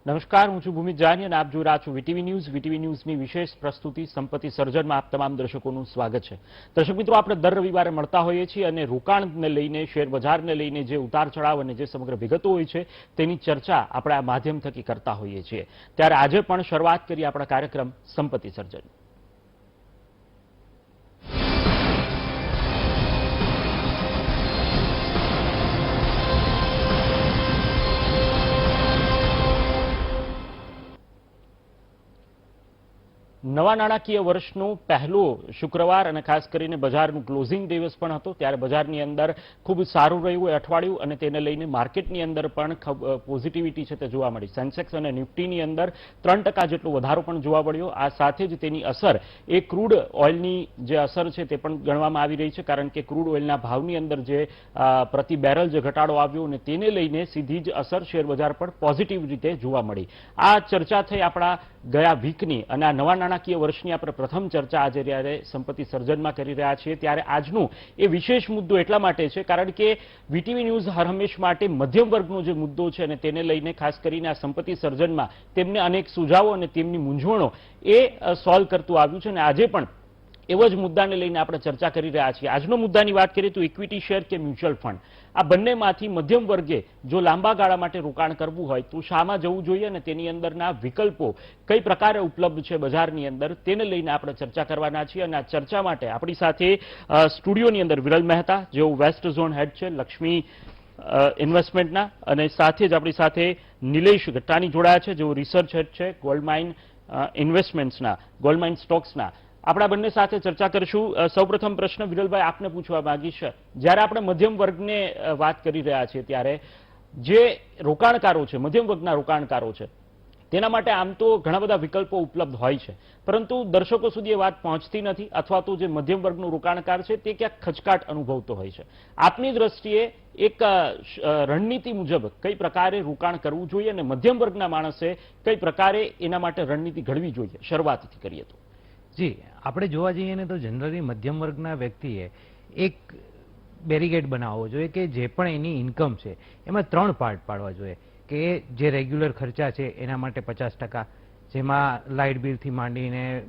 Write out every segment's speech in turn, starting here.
નમસ્કાર, હું છું ભૂમિત જાની અને આપ જોઈ રહ્યા છો વીટીવી ન્યૂઝ. વીટીવી ન્યૂઝની વિશેષ પ્રસ્તુતિ સંપત્તિ સર્જનમાં આપ તમામ દર્શકોનું સ્વાગત છે. દર્શક મિત્રો, આપણે દર રવિવારે મળતા હોઈએ છીએ અને રોકાણને લઈને, શેર બજારને લઈને જે ઉતાર ચઢાવ અને જે સમગ્ર વિગતો હોય છે તેની ચર્ચા આપણે આ માધ્યમ થકી કરતા હોઈએ છીએ. ત્યારે આજે પણ શરૂઆત કરી આપણા કાર્યક્રમ સંપત્તિ સર્જન. નવા નાણાકીય વર્ષનો પહેલો શુક્રવાર અને ખાસ કરીને બજારનું ક્લોઝિંગ દિવસ પણ હતો. ત્યારે બજારની અંદર ખૂબ સારું રહ્યું એ અઠવાડિયું અને તેને લઈને માર્કેટની અંદર પણ પોઝિટિવિટી છે તે જોવા મળી. સેન્સેક્સ અને નિફ્ટીની અંદર 3% જેટલો વધારો પણ જોવા મળ્યો. આ સાથે જ તેની અસર એ ક્રૂડ ઓઇલની જે અસર છે તે પણ ગણવામાં આવી રહી છે, કારણ કે ક્રૂડ ઓઇલના ભાવની અંદર જે પ્રતિ બેરલ જે ઘટાડો આવ્યો અને તેને લઈને સીધી જ અસર શેર બજાર પર પોઝિટિવ રીતે જોવા મળી. આ ચર્ચા થઈ આપણા ગયા વીકની અને આ નવા નાણાકીય વર્ષની આપણે પ્રથમ ચર્ચા આજે જ્યારે સંપત્તિ સર્જનમાં કરી રહ્યા છીએ. ત્યારે આજનું એ વિશેષ મુદ્દો એટલા માટે છે કારણ કે વીટીવી ન્યૂઝ હર હંમેશ માટે મધ્યમ વર્ગનો જે મુદ્દો છે અને તેને લઈને ખાસ કરીને આ સંપત્તિ સર્જનમાં તેમને અનેક સુઝાવો અને તેમની મૂંઝવણો એ સોલ્વ કરતું આવ્યું છે. અને આજે પણ એવો જ મુદ્દાને લઈને આપણે ચર્ચા કરી રહ્યા છીએ. આજનો મુદ્દાની વાત કરીએ તો ઇક્વિટી શેર કે મ્યુચ્યુઅલ ફંડ, આ બંનેમાંથી મધ્યમ વર્ગે જો લાંબા ગાળા માટે રોકાણ કરવું હોય તો શામાં જવું જોઈએ અને તેની અંદરના વિકલ્પો કઈ પ્રકારે ઉપલબ્ધ છે બજારની અંદર, તેને લઈને આપણે ચર્ચા કરવાના છીએ. અને આ ચર્ચા માટે આપણી સાથે સ્ટુડિયોની અંદર વિરલ મહેતા, જેઓ વેસ્ટ ઝોન હેડ છે લક્ષ્મી ઇન્વેસ્ટમેન્ટના, અને સાથે જ આપણી સાથે નિલેશ ગટ્ટાની જોડાયા છે, જેઓ રિસર્ચ હેડ છે ગોલ્ડમાઇન ઇન્વેસ્ટમેન્ટ્સના, ગોલ્ડમાઇન સ્ટોક્સના. આપણા બંને સાથે ચર્ચા કરીશું. સૌપ્રથમ પ્રશ્ન વિરલભાઈ આપને પૂછવા માંગીશ, જ્યારે આપણે મધ્યમ વર્ગને વાત કરી રહ્યા છીએ ત્યારે જે રોકાણકારો છે, મધ્યમ વર્ગના રોકાણકારો છે, તેના માટે આમ તો ઘણા બધા વિકલ્પો ઉપલબ્ધ હોય છે, પરંતુ દર્શકો સુધી એ વાત પહોંચતી નથી, અથવા તો જે મધ્યમ વર્ગનું રોકાણકાર છે તે ક્યાંક ખચકાટ અનુભવતો હોય છે. આપની દ્રષ્ટિએ એક રણનીતિ મુજબ કઈ પ્રકારે રોકાણ કરવું જોઈએ અને મધ્યમ વર્ગના માણસે કઈ પ્રકારે એના માટે રણનીતિ ઘડવી જોઈએ, શરૂઆતથી કરીએ તો? જી, આપણે જોવા જઈએ ને તો જનરલી મધ્યમ વર્ગના વ્યક્તિએ એક બેરીગેડ બનાવવો જોઈએ કે જે પણ એની ઇન્કમ છે એમાં 3 પાર્ટ પાડવા જોઈએ. કે જે રેગ્યુલર ખર્ચા છે એના માટે 50%, જેમાં લાઇટ બિલથી માંડીને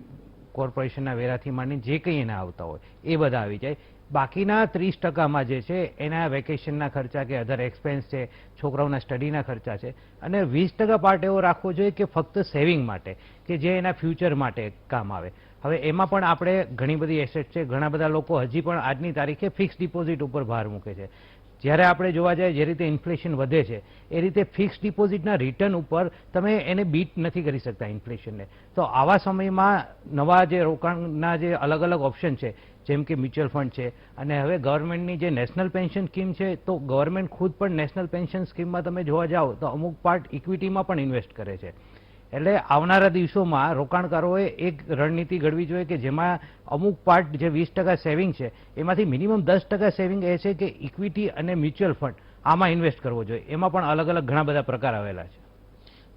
કોર્પોરેશનના વેરાથી માંડીને જે કંઈ એના આવતા હોય એ બધા આવી જાય. બાકીના 30%માં જે છે એના વેકેશનના ખર્ચા કે અધર એક્સપેન્સ છે, છોકરાઓના સ્ટડીના ખર્ચા છે, અને 20% પાર્ટ એવો રાખવો જોઈએ કે ફક્ત સેવિંગ માટે, કે જે એના ફ્યુચર માટે કામ આવે. હવે એમાં પણ આપણે ઘણી બધી એસેટ છે, ઘણા બધા લોકો હજી પણ આજની તારીખે ફિક્સ ડિપોઝિટ ઉપર ભાર મૂકે છે. જ્યારે આપણે જોવા જાય જે રીતે ઇન્ફ્લેશન વધે છે એ રીતે ફિક્સ ડિપોઝિટના રિટર્ન ઉપર તમે એને બીટ નથી કરી શકતા ઇન્ફ્લેશનને. તો આવા સમયમાં નવા જે રોકાણના જે અલગ અલગ ઓપ્શન છે, જેમ કે મ્યુચ્યુઅલ ફંડ છે, અને હવે ગવર્મેન્ટની જે નેશનલ પેન્શન સ્કીમ છે, તો ગવર્મેન્ટ ખુદ પણ નેશનલ પેન્શન સ્કીમમાં તમે જોવા જાઓ તો અમુક પાર્ટ ઇક્વિટીમાં પણ ઇન્વેસ્ટ કરે છે. એટલે આવનારા દિવસોમાં રોકાણકારોએ એક રણનીતિ ઘડવી જોઈએ કે જેમાં અમુક પાર્ટ જે 20% સેવિંગ છે એમાંથી મિનિમમ 10% સેવિંગ એ છે કે ઇક્વિટી અને મ્યુચ્યુઅલ ફંડ આમાં ઇન્વેસ્ટ કરવો જોઈએ. એમાં પણ અલગ અલગ ઘણા બધા પ્રકાર આવેલા છે.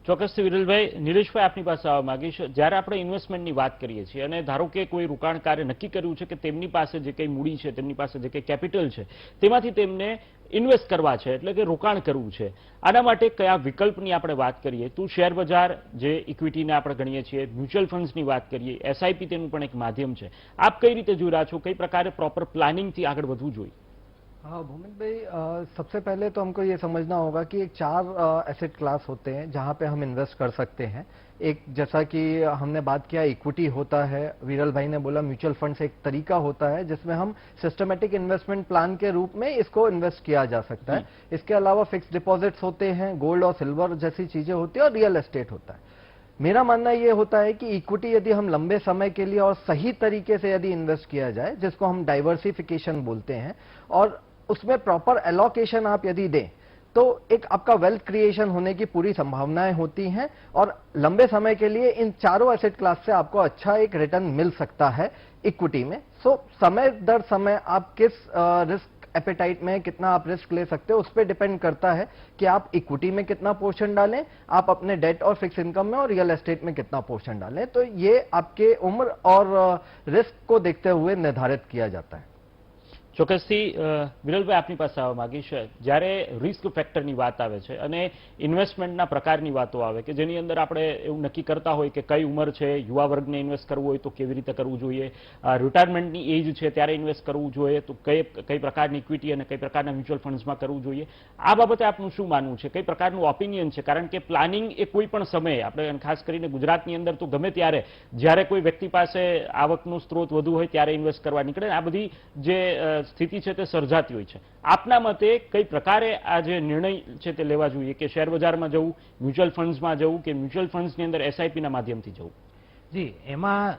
ચોક્કસથી વિરલભાઈ. નિલેશભાઈ આપની પાસે આવવા માંગીશ, જ્યારે આપણે ઇન્વેસ્ટમેન્ટની વાત કરીએ છીએ અને ધારો કે કોઈ રોકાણકારે નક્કી કર્યું છે કે તેમની પાસે જે કંઈ મૂડી છે, તેમની પાસે જે કંઈ કેપિટલ છે, તેમાંથી તેમને ઇન્વેસ્ટ કરવા છે, એટલે કે રોકાણ કરવું છે, આના માટે કયા વિકલ્પની આપણે વાત કરીએ તો શેર બજાર જે ઇક્વિટીને આપણે ગણીએ છીએ, મ્યુચ્યુઅલ ફંડ્સની વાત કરીએ, એસઆઈપી તેનું પણ એક માધ્યમ છે. આપ કઈ રીતે જોઈ રહ્યા છો, કઈ પ્રકારે પ્રોપર પ્લાનિંગથી આગળ વધવું જોઈએ? हाँ भूमित भाई, सबसे पहले तो हमको ये समझना होगा कि एक 4 एसेट क्लास होते हैं जहाँ पे हम इन्वेस्ट कर सकते हैं. एक जैसा कि हमने बात किया इक्विटी होता है, विरल भाई ने बोला म्यूचुअल फंड से एक तरीका होता है जिसमें हम सिस्टमेटिक इन्वेस्टमेंट प्लान के रूप में इसको इन्वेस्ट किया जा सकता है. इसके अलावा फिक्स डिपॉजिट्स होते हैं, गोल्ड और सिल्वर जैसी चीजें होती है, और रियल एस्टेट होता है. मेरा मानना ये होता है कि इक्विटी यदि हम लंबे समय के लिए और सही तरीके से यदि इन्वेस्ट किया जाए, जिसको हम डाइवर्सिफिकेशन बोलते हैं, और उसमें प्रॉपर एलोकेशन आप यदि दें तो एक आपका वेल्थ क्रिएशन होने की पूरी संभावनाएं होती हैं, और लंबे समय के लिए इन चारों एसेट क्लास से आपको अच्छा एक रिटर्न मिल सकता है इक्विटी में. सो समय दर समय आप किस रिस्क एपेटाइट में कितना आप रिस्क ले सकते हो उस पर डिपेंड करता है कि आप इक्विटी में कितना पोर्शन डालें, आप अपने डेट और फिक्स इनकम में और रियल एस्टेट में कितना पोर्शन डालें. तो ये आपके उम्र और रिस्क को देखते हुए निर्धारित किया जाता है. ચોક્કસથી વિરલભાઈ આપની પાસે આવવા માંગીશ. જ્યારે રિસ્ક ફેક્ટરની વાત આવે છે અને ઇન્વેસ્ટમેન્ટના પ્રકારની વાતો આવે કે જેની અંદર આપણે એવું નક્કી કરતા હોય કે કઈ ઉંમર છે, યુવા વર્ગને ઇન્વેસ્ટ કરવું હોય તો કેવી રીતે કરવું જોઈએ, રિટાયરમેન્ટની એજ છે ત્યારે ઇન્વેસ્ટ કરવું જોઈએ તો કઈ પ્રકારની ઇક્વિટી અને કઈ પ્રકારના મ્યુચ્યુઅલ ફંડ્સમાં કરવું જોઈએ, આ બાબતે આપનું શું માનવું છે, કઈ પ્રકારનું ઓપિનિયન છે? કારણ કે પ્લાનિંગ એ કોઈ પણ સમયે આપણે ખાસ કરીને ગુજરાતની અંદર તો ગમે ત્યારે જ્યારે કોઈ વ્યક્તિ પાસે આવકનો સ્ત્રોત વધુ હોય ત્યારે ઇન્વેસ્ટ કરવા નીકળે, આ બધી જે સ્થિતિ છે તે સર્જાતી હોય છે. આપના મતે કઈ પ્રકારે આ જે નિર્ણય છે તે લેવા જોઈએ કે શેર બજારમાં જવું, મ્યુચ્યુઅલ ફંડ્સમાં જવું કે મ્યુચ્યુઅલ ફંડ્સની અંદર એસઆઈપીના માધ્યમથી જવું? જી, એમાં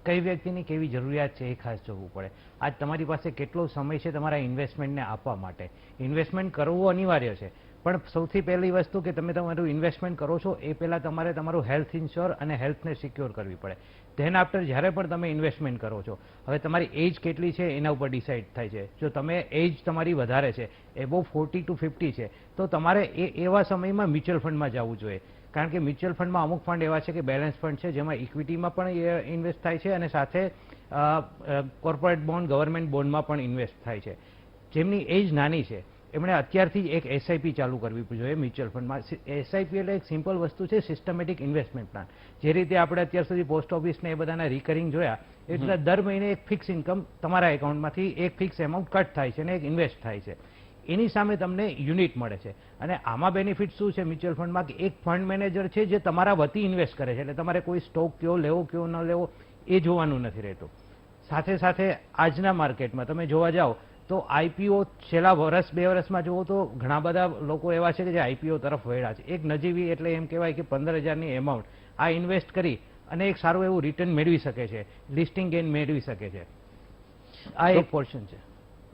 કઈ વ્યક્તિની કેવી જરૂરિયાત છે એ ખાસ જોવું પડે. આજ તમારી પાસે કેટલો સમય છે તમારા ઇન્વેસ્ટમેન્ટને આપવા માટે. ઇન્વેસ્ટમેન્ટ કરવું અનિવાર્ય છે, પણ સૌથી પહેલી વસ્તુ કે તમે તમારું ઇન્વેસ્ટમેન્ટ કરો છો એ પહેલાં તમારે તમારું હેલ્થ ઇન્શ્યોર અને હેલ્થને સિક્યોર કરવી પડે. ધેન આફ્ટર જ્યારે પણ તમે ઇન્વેસ્ટમેન્ટ કરો છો, હવે તમારી એજ કેટલી છે એના ઉપર ડિસાઇડ થાય છે. જો તમે એજ તમારી વધારે છે, એબોવ 40 to 50 છે, તો તમારે એવા સમયમાં મ્યુચ્યુઅલ ફંડમાં જવું જોઈએ. કારણ કે મ્યુચ્યુઅલ ફંડમાં અમુક ફંડ એવા છે કે બેલેન્સ ફંડ છે જેમાં ઇક્વિટીમાં પણ ઇન્વેસ્ટ થાય છે અને સાથે કોર્પોરેટ બોન્ડ, ગવર્મેન્ટ બોન્ડમાં પણ ઇન્વેસ્ટ થાય છે. જેમની એજ નાની છે એમણે અત્યારથી જ એક એસઆઈપી ચાલુ કરવી જોઈએ મ્યુચ્યુઅલ ફંડમાં. એસઆઈપી એટલે એક સિમ્પલ વસ્તુ છે, સિસ્ટમેટિક ઇન્વેસ્ટમેન્ટ પ્લાન. જે રીતે આપણે અત્યાર સુધી પોસ્ટ ઓફિસને એ બધાના રિકરિંગ જોયા, એટલે દર મહિને એક ફિક્સ ઇન્કમ તમારા એકાઉન્ટમાંથી એક ફિક્સ એમાઉન્ટ કટ થાય છે અને એક ઇન્વેસ્ટ થાય છે. એની સામે તમને યુનિટ મળે છે. અને આમાં બેનિફિટ શું છે મ્યુચ્યુઅલ ફંડમાં કે એક ફંડ મેનેજર છે જે તમારા વતી ઇન્વેસ્ટ કરે છે, એટલે તમારે કોઈ સ્ટોક કયો લેવો કયો ન લેવો એ જોવાનું નથી રહેતું. સાથે સાથે આજના માર્કેટમાં તમે જોવા જાઓ તો આઈપીઓ છેલ્લા વર્ષ 2 વર્ષમાં જુઓ તો ઘણા બધા લોકો એવા છે કે જે આઈપીઓ તરફ વળ્યા છે. એક નજીવી એટલે એમ કહેવાય કે 15,000ની એમાઉન્ટ આ ઇન્વેસ્ટ કરી અને એક સારું એવું રિટર્ન મેળવી શકે છે, લિસ્ટિંગ ગેઇન મેળવી શકે છે. આ એક પોર્શન છે.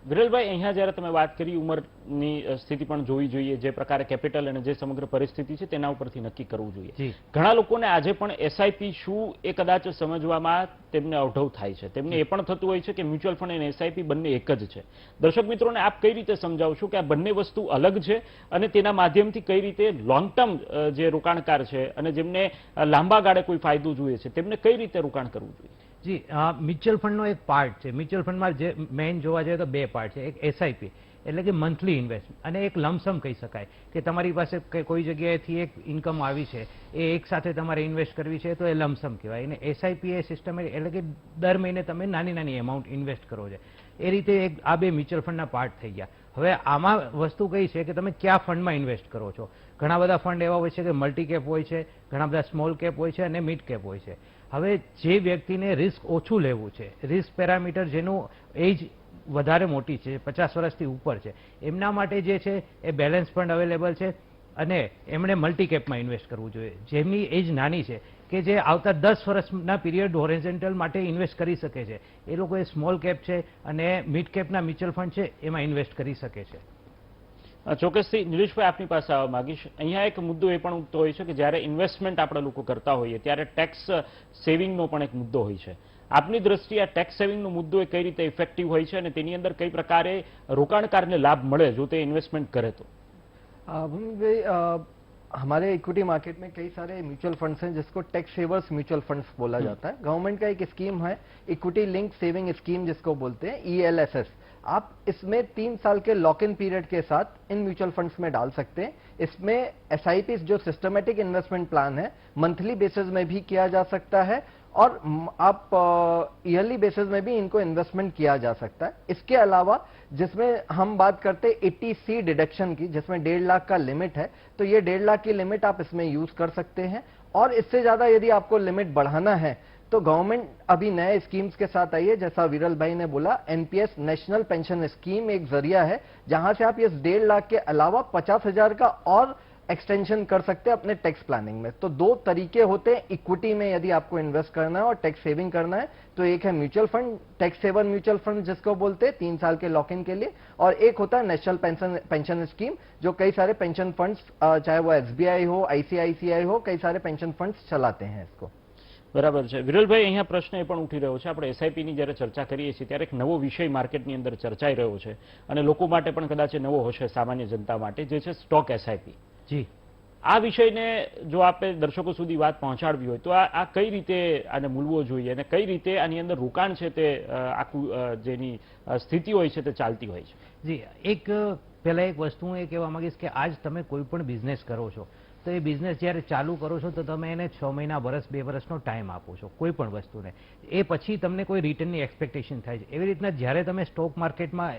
વિરલભાઈ, અહીંયા જ્યારે તમે વાત કરી ઉંમરની સ્થિતિ પણ જોવી જોઈએ, જે પ્રકારે કેપિટલ અને જે સમગ્ર પરિસ્થિતિ છે તેના ઉપરથી નક્કી કરવું જોઈએ. ઘણા લોકોને આજે પણ એસઆઈપી શું એ કદાચ સમજવામાં તેમને અવઢવ થાય છે. તેમને એ પણ થતું હોય છે કે મ્યુચ્યુઅલ ફંડ અને એસઆઈપી બંને એક જ છે. દર્શક મિત્રોને આપ કઈ રીતે સમજાવશો કે આ બંને વસ્તુ અલગ છે અને તેના માધ્યમથી કઈ રીતે લોંગ ટર્મ જે રોકાણકાર છે અને જેમને લાંબા ગાળે કોઈ ફાયદો જોઈએ છે તેમને કઈ રીતે રોકાણ કરવું જોઈએ? જી, મ્યુચ્યુઅલ ફંડનો એક પાર્ટ છે. મ્યુચ્યુઅલ ફંડમાં જે મેઇન જોવા જઈએ તો 2 પાર્ટ છે. એક એસઆઈપી એટલે કે મંથલી ઇન્વેસ્ટમેન્ટ અને એક લમસમ કહી શકાય કે તમારી પાસે કોઈ જગ્યાએથી એક ઇન્કમ આવી છે એ એક સાથે તમારે ઇન્વેસ્ટ કરવી છે તો એ લમસમ કહેવાય. અને એસઆઈપી એ સિસ્ટમ એટલે કે દર મહિને તમે નાની નાની એમાઉન્ટ ઇન્વેસ્ટ કરો છો. એ રીતે આ 2 મ્યુચ્યુઅલ ફંડના પાર્ટ થઈ ગયા. હવે આમાં વસ્તુ કઈ છે કે તમે કયા ફંડમાં ઇન્વેસ્ટ કરો છો. ઘણા બધા ફંડ એવા હોય છે કે મલ્ટી કેપ હોય છે, ઘણા બધા સ્મોલ કેપ હોય છે અને મિડ કેપ હોય છે. હવે જે વ્યક્તિને રિસ્ક ઓછું લેવું છે, રિસ્ક પેરામીટર જેનું એજ વધારે મોટી છે, 50 વર્ષથી ઉપર છે, એમના માટે જે છે એ બેલેન્સ ફંડ અવેલેબલ છે અને એમણે મલ્ટી કેપમાં ઇન્વેસ્ટ કરવું જોઈએ. જેમની એજ નાની છે કે જે આવતા 10 વર્ષના પીરિયડ હોરિઝોન્ટલ માટે ઇન્વેસ્ટ કરી શકે છે, એ લોકો એ સ્મોલ કેપ છે અને મિડ કેપના મ્યુચ્યુઅલ ફંડ છે એમાં ઇન્વેસ્ટ કરી શકે છે. ચોક્કસથી નિલેશભાઈ આપની પાસે આવવા માંગીશ. અહીંયા એક મુદ્દો એ પણ ઉઠતો હોય છે કે જ્યારે ઇન્વેસ્ટમેન્ટ આપણે લોકો કરતા હોઈએ ત્યારે ટેક્સ સેવિંગનો પણ એક મુદ્દો હોય છે. આપની દ્રષ્ટિએ આ ટેક્સ સેવિંગનો મુદ્દો એ કઈ રીતે ઇફેક્ટિવ હોય છે અને તેની અંદર કઈ પ્રકારે રોકાણકારને લાભ મળે જો તે ઇન્वेस्टमेंट करे तो? हमारे इक्विटी मार्केट में कई सारे म्यूचुअल फंड्स हैं जिसको टैक्स सेवर्स म्यूचुअल फंड्स बोला जाता है. गवर्नमेंट का एक स्कीम है इक्विटी लिंक सेविंग स्कीम जिसको बोलते हैं ELSS. आप इसमें 3 साल के लॉक इन पीरियड के साथ इन म्यूचुअल फंड्स में डाल सकते हैं. इसमें SIPs जो सिस्टमेटिक इन्वेस्टमेंट प्लान है मंथली बेसिस में भी किया जा सकता है और आप ईयरली बेसिस में भी इनको इन्वेस्टमेंट किया जा सकता है. इसके अलावा जिसमें हम बात करते हैं 80C डिडक्शन की, जिसमें 1.5 लाख का लिमिट है, तो ये 1.5 लाख की लिमिट आप इसमें यूज कर सकते हैं. और इससे ज्यादा यदि आपको लिमिट बढ़ाना है तो गवर्नमेंट अभी नए स्कीम्स के साथ आई है. जैसा विरल भाई ने बोला, NPS नेशनल पेंशन स्कीम एक जरिया है जहां से आप इस 1.5 लाख के अलावा 50,000 का और एक्सटेंशन कर सकते हैं अपने टैक्स प्लानिंग में. तो 2 तरीके होते हैं इक्विटी में यदि आपको इन्वेस्ट करना है और टैक्स सेविंग करना है. तो एक है mutual fund, tax saver mutual fund जिसको बोलते हैं 3 साल के लॉक इन के लिए, और एक होता है नेशनल पेंशन स्कीम जो कई सारे पेंशन फंड्स चाहे वो SBI हो, ICICI हो, कई सारे पेंशन फंड्स चलाते हैं इसको. બરાબર છે. વિરલભાઈ, અહીંયા પ્રશ્ન એ પણ ઉઠી રહ્યો છે, આપણે એસઆઈપીની જ્યારે ચર્ચા કરીએ છીએ ત્યારે એક નવો વિષય માર્કેટની અંદર ચર્ચાઈ રહ્યો છે અને લોકો માટે પણ કદાચ નવો હશે સામાન્ય જનતા માટે, જે છે સ્ટોક એસઆઈપી. જી, આ વિષયને જો આપણે દર્શકો સુધી વાત પહોંચાડવી હોય તો આ કઈ રીતે આને મૂલવો જોઈએ અને કઈ રીતે આની અંદર રોકાણ છે તે આખું જેની સ્થિતિ હોય છે તે ચાલતી હોય છે? જી, એક પહેલા એક વસ્તુ હું એ કહેવા માંગીશ કે આજ તમે કોઈ પણ બિઝનેસ કરો છો તો એ બિઝનેસ જ્યારે ચાલુ કરો છો તો તમે એને 6 મહિના, વર્ષ, 2 વર્ષનો ટાઈમ આપો છો કોઈ પણ વસ્તુને. એ પછી તમને કોઈ રિટર્નની એક્સપેક્ટેશન થાય છે. એવી રીતના જ્યારે તમે સ્ટોક માર્કેટમાં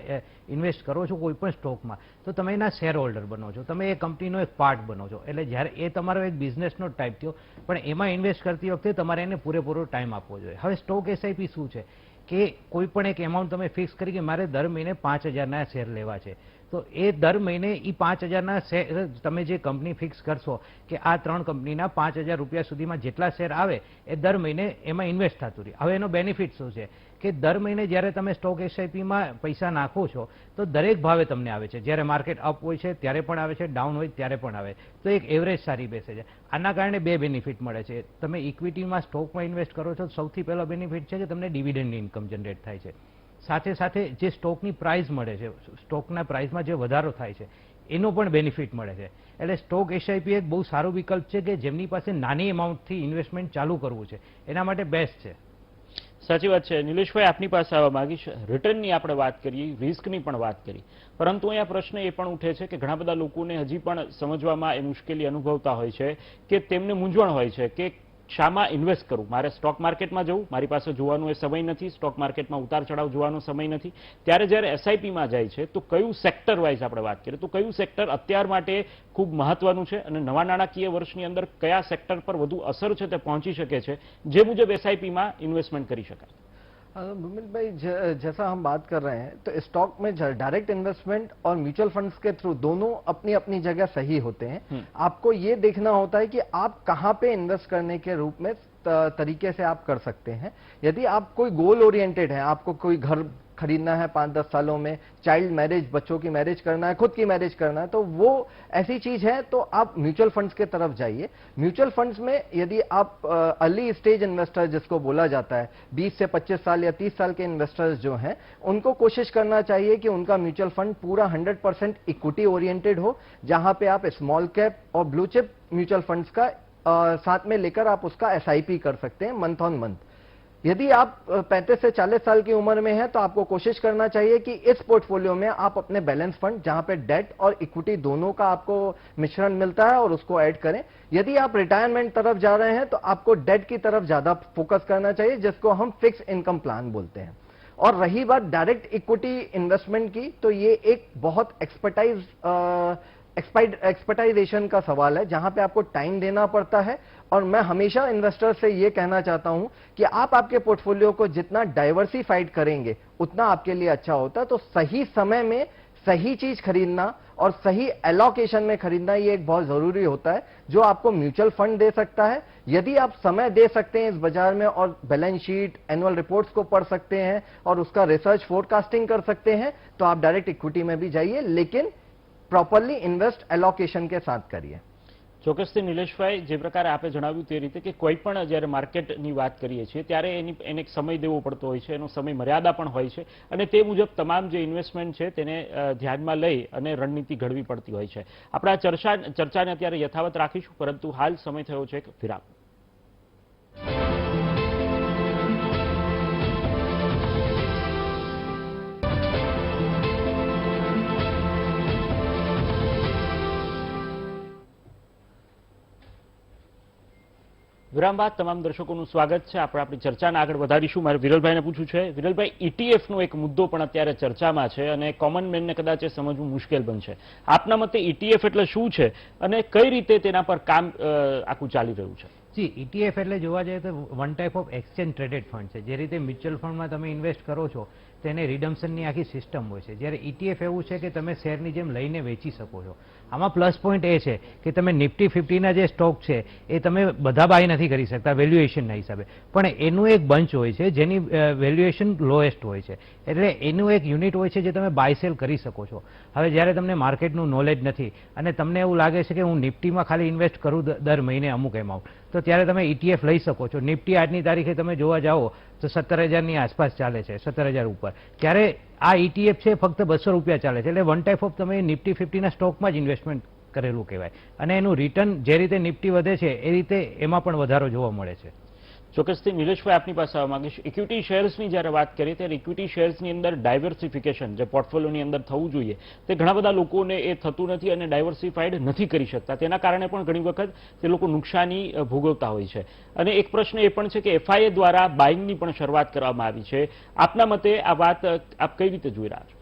ઇન્વેસ્ટ કરો છો કોઈ પણ સ્ટોકમાં તો તમે એના શેર હોલ્ડર બનો છો, તમે એ કંપનીનો એક પાર્ટ બનો છો. એટલે જ્યારે એ તમારો એક બિઝનેસનો ટાઈપ થયો, પણ એમાં ઇન્વેસ્ટ કરતી વખતે તમારે એને પૂરેપૂરો ટાઈમ આપવો જોઈએ. હવે સ્ટોક એસઆઈપી શું છે કે કોઈ પણ એક એમાઉન્ટ તમે ફિક્સ કરી કે મારે દર મહિને 5,000ના શેર લેવા છે, તો એ દર મહિને એ 5,000ના શેર તમે જે કંપની ફિક્સ કરશો કે આ 3 કંપનીના 5,000 રૂપિયા સુધીમાં જેટલા શેર આવે એ દર મહિને એમાં ઇન્વેસ્ટ થતું રહે. હવે એનો બેનિફિટ શું છે કે દર મહિને જ્યારે તમે સ્ટોક એસઆઈપીમાં પૈસા નાખો છો તો દરેક ભાવે તમને આવે છે. જ્યારે માર્કેટ અપ હોય છે ત્યારે પણ આવે છે, ડાઉન હોય ત્યારે પણ આવે, તો એક એવરેજ સારી બેસે છે. આના કારણે 2 બેનિફિટ મળે છે. તમે ઇક્વિટીમાં સ્ટોકમાં ઇન્વેસ્ટ કરો છો, સૌથી પહેલો બેનિફિટ છે કે તમને ડિવિડન્ડ ઇન્કમ જનરેટ થાય છે. સાથે સાથે જે સ્ટોકની પ્રાઇસ મળે છે, સ્ટોકના પ્રાઇસમાં જે વધારો થાય છે એનો પણ બેનિફિટ મળે છે. એટલે સ્ટોક એસઆઈપી એક બહુ સારો વિકલ્પ છે કે જેમની પાસે નાની એમાઉન્ટથી ઇન્વેસ્ટમેન્ટ ચાલુ કરવું છે એના માટે બેસ્ટ છે. સાચી વાત છે. નિલેશભાઈ, આપની પાસે આવવા માંગીશ. રિટર્નની આપણે વાત કરી, રિસ્કની પણ વાત કરી, પરંતુ અહીંયા પ્રશ્ન એ પણ ઉઠે છે કે ઘણા બધા લોકોને હજી પણ સમજવામાં એ મુશ્કેલી અનુભવતા હોય છે કે તેમને મૂંઝવણ હોય છે કે શામાં ઇન્વેસ્ટ કરું. મારે સ્ટોક માર્કેટમાં જવું, મારી પાસે જોવાનો એ સમય નથી, સ્ટોક માર્કેટમાં ઉતાર ચઢાવ જોવાનો સમય નથી. ત્યારે જ્યારે એસઆઈપીમાં જાય છે તો કયું સેક્ટર વાઇઝ આપણે વાત કરીએ તો કયું સેક્ટર અત્યાર માટે ખૂબ મહત્વનું છે અને નવા નાણાકીય વર્ષની અંદર કયા સેક્ટર પર વધુ અસર છે તે પહોંચી શકે છે જે મુજબ એસआईपी में इन्वेस्टमेंट करी शकाय? मोमिन भाई, जैसा हम बात कर रहे हैं तो स्टॉक में डायरेक्ट इन्वेस्टमेंट और म्यूचुअल फंड्स के थ्रू दोनों अपनी अपनी जगह सही होते हैं. आपको ये देखना होता है कि आप कहाँ पे इन्वेस्ट करने के रूप में तरीके से आप कर सकते हैं. यदि आप कोई गोल ओरिएंटेड है, आपको कोई घर खरीदना है 5-10 सालों में, चाइल्ड मैरिज, बच्चों की मैरिज करना है, खुद की मैरिज करना है, तो वो ऐसी चीज है तो आप म्यूचुअल फंड्स के तरफ जाइए. म्यूचुअल फंड्स में यदि आप अर्ली स्टेज इन्वेस्टर जिसको बोला जाता है, 20 से 25 साल या 30 साल के इन्वेस्टर्स जो हैं, उनको कोशिश करना चाहिए कि उनका म्यूचुअल फंड पूरा 100% इक्विटी ओरिएंटेड हो, जहां पे आप स्मॉल कैप और ब्लू चिप म्यूचुअल फंड्स का साथ में लेकर आप उसका एसआईपी कर सकते हैं मंथ ऑन मंथ. यदि आप 35 से 40 साल की उम्र में हैं तो आपको कोशिश करना चाहिए कि इस पोर्टफोलियो में आप अपने बैलेंस फंड, जहां पे डेट और इक्विटी दोनों का आपको मिश्रण मिलता है, और उसको ऐड करें. यदि आप रिटायरमेंट तरफ जा रहे हैं तो आपको डेट की तरफ ज्यादा फोकस करना चाहिए, जिसको हम फिक्स इनकम प्लान बोलते हैं. और रही बात डायरेक्ट इक्विटी इन्वेस्टमेंट की, तो ये एक बहुत एक्सपर्टाइजेशन का सवाल है जहां पे आपको टाइम देना पड़ता है. और मैं हमेशा इन्वेस्टर से ये कहना चाहता हूं कि आप आपके पोर्टफोलियो को जितना डाइवर्सिफाइड करेंगे उतना आपके लिए अच्छा होता है. तो सही समय में सही चीज खरीदना और सही एलोकेशन में खरीदना ये एक बहुत जरूरी होता है, जो आपको म्यूचुअल फंड दे सकता है. यदि आप समय दे सकते हैं इस बाजार में और बैलेंस शीट, एनुअल रिपोर्ट्स को पढ़ सकते हैं और उसका रिसर्च फोरकास्टिंग कर सकते हैं, तो आप डायरेक्ट इक्विटी में भी जाइए, लेकिन પ્રોપરલી ઇન્વેસ્ટ એલોકેશન કે સાથ કરીએ. ચોક્કસથી નિલેશભાઈ, જે પ્રકારે આપે જણાવ્યું તે રીતે કે કોઈ પણ જ્યારે માર્કેટની વાત કરીએ છીએ ત્યારે એને એક સમય દેવો પડતો હોય છે, એનો સમય મર્યાદા પણ હોય છે અને તે મુજબ તમામ જે ઇન્વેસ્ટમેન્ટ છે તેને ધ્યાનમાં લઈ અને રણનીતિ ઘડવી પડતી હોય છે. આપણે આ ચર્ચાને અત્યારે યથાવત રાખીશું, પરંતુ હાલ સમય થયો છે એક વિરામ. વિરામ બાદ તમામ દર્શકોનું સ્વાગત છે. આપણે આપણી ચર્ચાને આગળ વધારીશું. મારે વિરલભાઈને પૂછવું છે, વિરલભાઈ, ઈટીએફનો એક મુદ્દો પણ અત્યારે ચર્ચામાં છે અને કોમન મેનને કદાચ એ સમજવું મુશ્કેલ બનશે. આપના મતે ઈટીએફ એટલે શું છે અને કઈ રીતે તેના પર કામ આખું ચાલી રહ્યું છે? જી, ઈટીએફ એટલે જોવા જઈએ તો one type of exchange traded fund છે. જે રીતે મ્યુચ્યુઅલ ફંડમાં તમે ઇન્વેસ્ટ કરો છો તેને રિડમ્શનની આખી સિસ્ટમ હોય છે, જ્યારે ઈટીએફ એવું છે કે તમે શેરની જેમ લઈને વેચી શકો છો. આમાં પ્લસ પોઈન્ટ એ છે કે તમે નિફ્ટી 50ના જે સ્ટોક છે એ તમે બધા બાય નથી કરી શકતા વેલ્યુએશનના હિસાબે, પણ એનું એક બંચ હોય છે જેની વેલ્યુએશન લોએસ્ટ હોય છે, એટલે એનું એક યુનિટ હોય છે જે તમે બાય સેલ કરી શકો છો. હવે જ્યારે તમને માર્કેટનું નોલેજ નથી અને તમને એવું લાગે છે કે હું નિફ્ટીમાં ખાલી ઇન્વેસ્ટ કરું દર મહિને અમુક એમાઉન્ટ, તો ત્યારે તમે ઈટીએફ લઈ શકો છો. નિફ્ટી આજની તારીખે તમે જોવા જાઓ તો 17,000ની આસપાસ ચાલે છે, 17,000 ઉપર. ત્યારે આ ઈટીએફ છે ફક્ત 200 રૂપિયા ચાલે છે, એટલે વન ટાઈપ ઓફ તમે નિફ્ટી 50ના સ્ટોકમાં જ ઇન્વેસ્ટમેન્ટ કરેલું કહેવાય અને એનું રિટર્ન જે રીતે નિફ્ટી વધે છે એ રીતે એમાં પણ વધારો જોવા મળે છે. ચોક્કસથી નિલેશભાઈ આપની પાસે આવવા માંગીશ. ઇક્વિટી શેર્સની જ્યારે વાત કરીએ ત્યારે ઇક્વિટી શેર્સની અંદર ડાયવર્સિફિકેશન જે પોર્ટફોલિયોની અંદર થવું જોઈએ તે ઘણા બધા લોકોને એ થતું નથી અને ડાયવર્સિફાઈડ નથી કરી શકતા. તેના કારણે પણ ઘણી વખત તે લોકો નુકસાની ભોગવતા હોય છે. અને એક પ્રશ્ન એ પણ છે કે એફઆઈએ દ્વારા બાઇંગની પણ શરૂઆત કરવામાં આવી છે. આપના મતે આ વાત આપ કઈ રીતે જોઈ રહ્યા છો?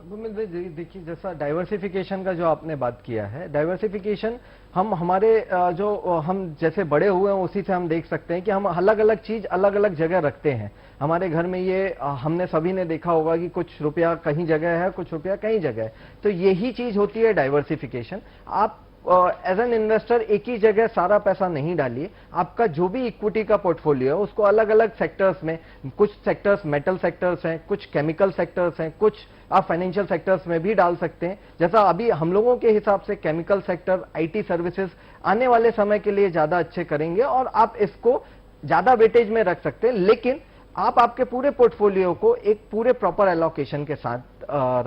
गुरमीत भाई देखिए, जैसा डाइवर्सिफिकेशन का जो आपने बात किया है, डाइवर्सिफिकेशन हम हमारे जो हम जैसे बड़े हुए हैं उसी से हम देख सकते हैं कि हम अलग अलग चीज अलग अलग जगह रखते हैं. हमारे घर में ये हमने सभी ने देखा होगा कि कुछ रुपया कहीं जगह है, कुछ रुपया कहीं जगह है. तो यही चीज होती है डाइवर्सिफिकेशन. आप एज एन इन्वेस्टर एक ही जगह सारा पैसा नहीं डालिए. आपका जो भी इक्विटी का पोर्टफोलियो है उसको अलग अलग सेक्टर्स में, कुछ सेक्टर्स मेटल सेक्टर्स हैं, कुछ केमिकल सेक्टर्स हैं, कुछ आप फाइनेंशियल सेक्टर्स में भी डाल सकते हैं. जैसा अभी हम लोगों के हिसाब से केमिकल सेक्टर, आईटी सर्विसेज आने वाले समय के लिए ज्यादा अच्छे करेंगे और आप इसको ज्यादा वेटेज में रख सकते हैं. लेकिन आप आपके पूरे पोर्टफोलियो को एक पूरे प्रॉपर एलोकेशन के साथ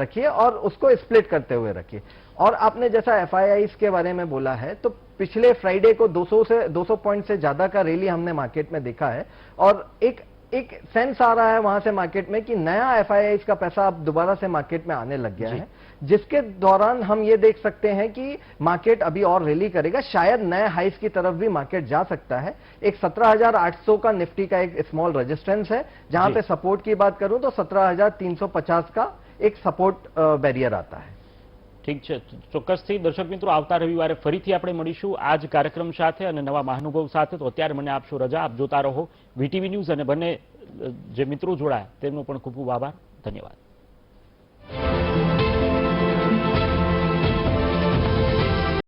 रखिए और उसको स्प्लिट करते हुए रखिए. और आपने जैसा एफआईआईज के बारे में बोला है, तो पिछले फ्राइडे को 200 पॉइंट से ज्यादा का रैली हमने मार्केट में देखा है और एक सेंस आ रहा है वहां से मार्केट में कि नया एफआईआईज का पैसा अब दोबारा से मार्केट में आने लग गया है, जिसके दौरान हम ये देख सकते हैं कि मार्केट अभी और रैली करेगा. शायद नए हाइस की तरफ भी मार्केट जा सकता है. एक 17,800 का निफ्टी का एक स्मॉल रेजिस्टेंस है, जहां पे सपोर्ट की बात करूं तो 17,350 का एक सपोर्ट बैरियर आता है. ઠીક છે, ચોક્કસથી દર્શક મિત્રો આવતા રવિવારે ફરીથી આપણે મળીશું આ જ કાર્યક્રમ સાથે અને નવા મહાનુભાવ સાથે. તો અત્યારે મને આપશો રજા. આપ જોતા રહો વીટીવી ન્યૂઝ અને બંને જે મિત્રો જોડાયા તેમનો પણ ખૂબ ખૂબ આભાર. ધન્યવાદ.